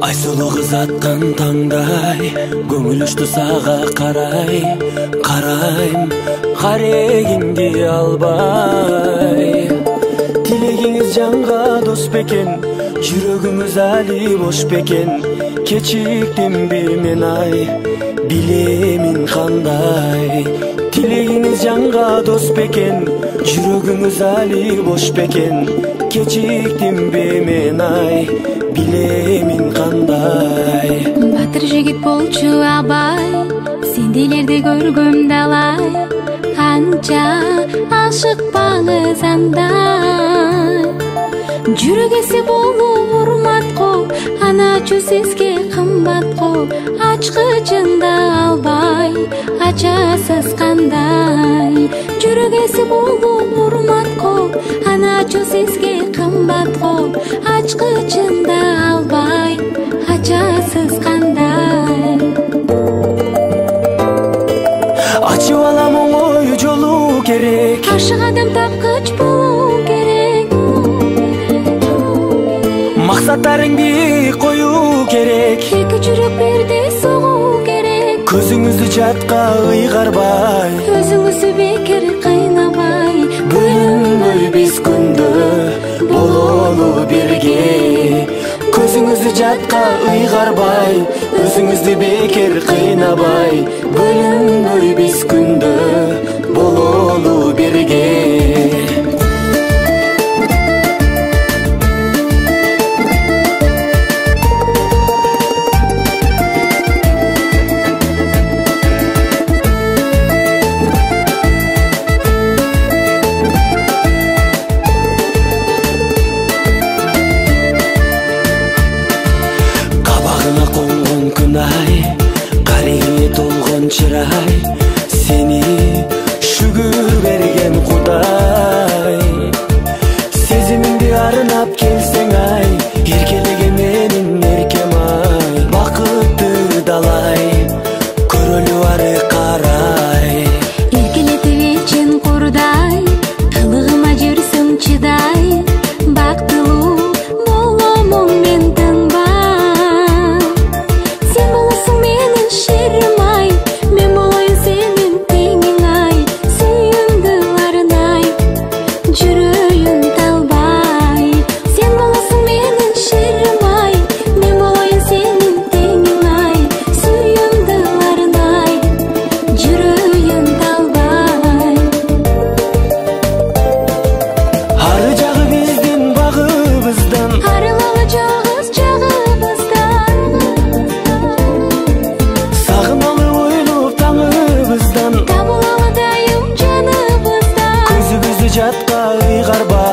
Айсулуу кыз аткан таңдай көңүл учту сага карай, карайм карегиңди албай. Тилегиңиз жанга дос бекен, жүрөгүмүз али бош бекен. Кечиктимби мен ай, билемин кандай. Тилегиңиз жанга дос бекен, жүрөгүмүз али бош бекен. Кечиктимби мен ай, билемин кандай. Батыр жигит болчу абай, сендейлерди көргөм далай. Канча ашыкпаңыз андай. Жүрөк эси болуп урмат го, ана ачуу сизге кымбат го. Ачкычында албай, ачасыз кандай. Жүрөк эси болуп урмат го, ана ачуу сизге кымбат го. Ачкычында албай, ачасыз кандай. Ачып алам оңой жолу керек, Ашык адам тапкыч болуу керек. Максаттарыңды коюу керек. Эки жүрөк бирдей согуу керек. Көзүңүздү жатка ыйгарбай, Өзүңүздү бекер кыйнабай. бөлүнбөй биз күндө бололу бирге. Көзүңүздү жатка ыйгарбай, өзүңүздү бекер кыйнабай. Бөлүнбөй биз күндө бололу бирге. Кабагыңа конгон күнай, карегиңе толгон чырай. Сени шүгүр берген Кудай. Сезимимди арнап келсең ай, эркелеге менин эркем ай. Бакытты далай, көрөлү ары карай. Эркелетип ичин курдай, кылыгыма жүрсүң чыдай. Бактылуу боломун мен тынбай. Сен болосуң менин шерим ай, мен болоюн сенин теңиң ай. Сүйүмдү арнай, жүрөйүн талбай. Сен болосуң менин шерим ай, мен болоюн сенин теңиң ай. Сүйүмдү арнай, жүрөйүн талбай. Ары жагы биздин багыбыздан, Арылалы жагыз жагыбыздан. сагыналы ойлоп таңыбыздан. Табылалы дайым жаныбыздан. Көзүбүздү жатка ыйгарбай.